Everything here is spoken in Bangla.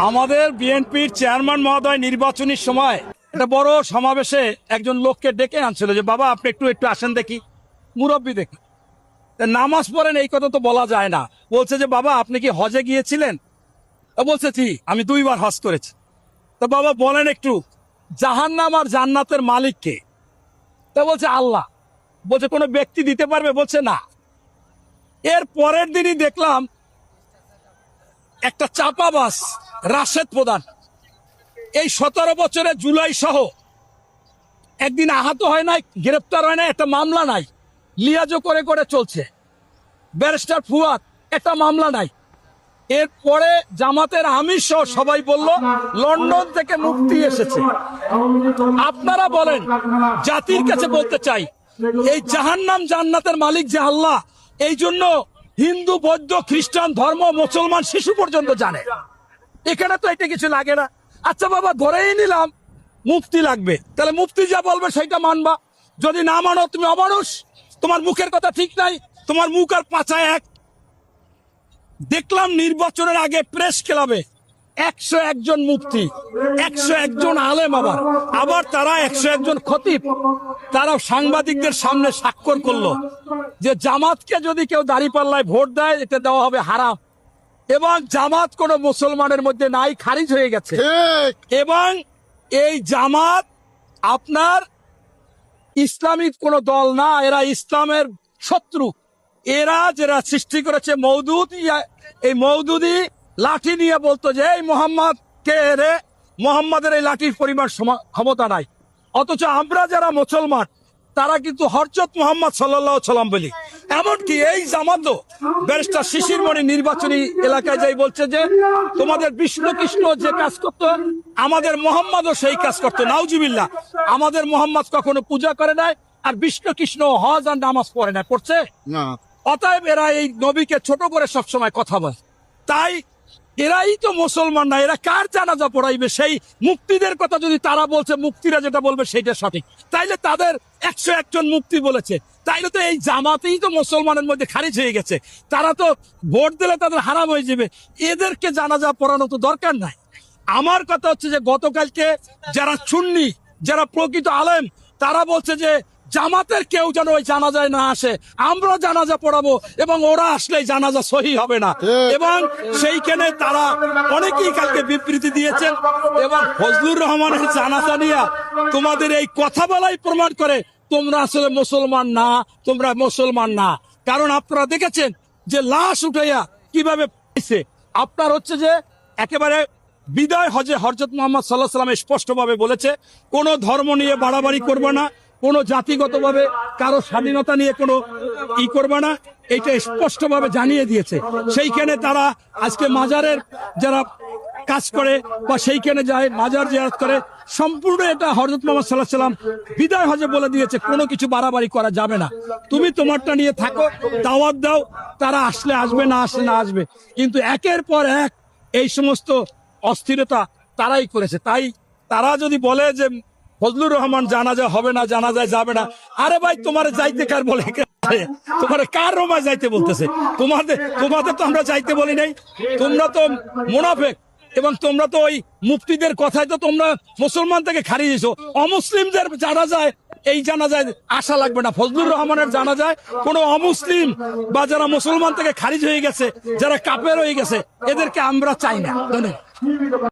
আমাদের বিএনপির চেয়ারম্যান মহোদয় নির্বাচনের সময় একটা বড় সমাবেশে একজন লোককে ডেকে আনছিল যে বাবা আপনি একটু একটু আসেন দেখি, মুরব্বী দেখি। নামাজ পড়েন এই কথা তো বলা যায় না। বলছে যে বাবা আপনি কি হজে গিয়েছিলেন? বলছে জি, আমি 2 বার হজ করেছি। তো বাবা বলেন একটু, জাহান্নাম আর জান্নাতের মালিক কে? তা বলছে আল্লাহ। বলছে কোনো ব্যক্তি দিতে পারবে? বলছে না। এর পরের দিনই দেখলাম একটা চাপাবাস রাশেদ প্রধান এই 17 বছরে জুলাই সহ একদিন আহত হয় নাই, গ্রেপ্তার হয় নাই, একটা মামলা নাই, লিয়াজো করে করে চলছে। ব্যারিস্টার ফুয়াদ, একটা মামলা নাই। এরপরে জামাতের আমির সহ সবাই বলল লন্ডন থেকে মুক্তি এসেছে। আপনারা বলেন, জাতির কাছে বলতে চাই, এই জাহান্নাম জান্নাতের মালিক যে আল্লাহ, এই জন্য হিন্দু বৌদ্ধ খ্রিস্টান ধর্ম মুসলমান শিশু পর্যন্ত জানে। এখানে তো এটা কিছু লাগে না। আচ্ছা বাবা ধরেই নিলাম মুফতি লাগবে, তাহলে মুফতি যা বলবে সেটা মানবা। যদি না মানো তুমি অমানুষ, তোমার মুখের কথা ঠিক নাই, তোমার মুখ আর পাছা এক। দেখলাম নির্বাচনের আগে প্রেস ক্লাবে 101 জন মুফতি, 101 জন আলেম, আবার তারা 101 জন খতিব, তারা সাংবাদিকদের সামনে স্বাক্ষর করলো যে জামাতকে যদি কেউ দাঁড়িপাল্লায় ভোট দেয় এটা দেওয়া হবে হারাম, এবং জামাত কোন মুসলমানের মধ্যে নাই, খারিজ হয়ে গেছে। এবং এই জামাত আপনার ইসলামিক কোন দল না, এরা ইসলামের শত্রু। এরা যারা সৃষ্টি করেছে মওদুদ, এই মওদুদি লাঠি নিয়ে বলতো যে এই মোহাম্মদ কে রে, মোহাম্মদের এই লাঠির পরিমাণ ক্ষমতা নাই। অথচ আমরা যারা মুসলমান তারা কিন্তু হযরত মুহাম্মদ সাল্লাল্লাহু আলাইহি সাল্লাম বলি। এমনকি এই জামাতও ব্যারিস্টার শিশির মণি নির্বাচনী এলাকায় যাই বলছে যে তোমাদের বিষ্ণু কৃষ্ণ যে কাজ করতো আমাদের মোহাম্মদও সেই কাজ করতো। নাউজুবিল্লাহ, আমাদের মোহাম্মদ কখনো পূজা করে নাই, আর বিষ্ণু কৃষ্ণ হজ আর নামাজ পড়ে না, পড়ছে না। অতএব এরা এই নবীকে ছোট করে সবসময় কথা বলে। তাই এরাই তো মুসলমান না, এরা কার জানাজা পড়াইবে? সেই মুফতিদের কথা যদি তারা বলছে, মুফতিরা যেটা বলবে সেটা সঠিক, তাইলে তাদের 101 জন মুফতি বলেছে, তাইলে তো এই জামাতেই তো মুসলমানের মধ্যে খারিজ হয়ে গেছে। তারা তো ভোট দিলে তাদের হারাম হয়ে যাবে, এদেরকে জানাজা পড়ানো তো দরকার নাই। আমার কথা হচ্ছে যে গতকালকে যারা সুন্নি, যারা প্রকৃত আলেম, তারা বলছে যে জামাতের কেউ যেন ওই জানাজায় না আসে, আমরা জানাজা পড়াবো, এবং ওরা আসলে জানাজা সহি হবে না। এবং সেইখানে তারা অনেকেই কালকে বিবৃতি দিয়েছেন, এবং ফজলুর রহমানের জানাজা নিয়ে তোমাদের এই কথা বলাই প্রমাণ করে তোমরা আসলে মুসলমান না, তোমরা মুসলমান না। কারণ আপনারা দেখেছেন যে লাশ উঠাইয়া কিভাবে পাইছে। আপনার হচ্ছে যে একেবারে বিদায় হজে হযরত মুহাম্মদ সাল্লাল্লাহু আলাইহি ওয়াসাল্লাম স্পষ্টভাবে বলেছে কোন ধর্ম নিয়ে বাড়াবাড়ি করবে না, কোন জাতিগতভাবে কারো স্বাধীনতা নিয়ে কোনো করবে না, এটা স্পষ্টভাবে জানিয়ে দিয়েছে। সেইখানে তারা আজকে মাজারের যারা কাজ করে বা সেইখানে যায় মাজার জিয়ারত করে, সম্পূর্ণ এটা হযরত মুহাম্মদ সাল্লাল্লাহু আলাইহি ওয়াসাল্লাম বিদায় হজে বলে দিয়েছে কোনো কিছু বাড়াবাড়ি করা যাবে না। তুমি তোমারটা নিয়ে থাকো, দাওয়াত দাও, তারা আসলে আসবে, না আসলে না আসবে। কিন্তু একের পর এক এই সমস্ত অস্থিরতা তারাই করেছে। তাই তারা যদি বলে যে ফজলুর রহমান জানাজা হবে না, জানাজায় যাবে না, আরে ভাই তোমার যাইতে কার বলে? তোমার কার রোমায় যাইতে বলতেছে? তোমাদের তো আমরা যাইতে বলি নাই। তোমরা তো মুনাফিক, এবং তোমরা তো ওই মুফতিদের কথায় তো তোমরা মুসলমান থেকে খারিজ দিয়েছো। অমুসলিমদের জানাজায় এই জানাজায় আসা লাগবে না। ফজলুর রহমানের জানাজায় কোনো অমুসলিম বা যারা মুসলমান থেকে খারিজ হয়ে গেছে, যারা কাফের হয়ে গেছে, এদেরকে আমরা চাই না। ধন্যবাদ।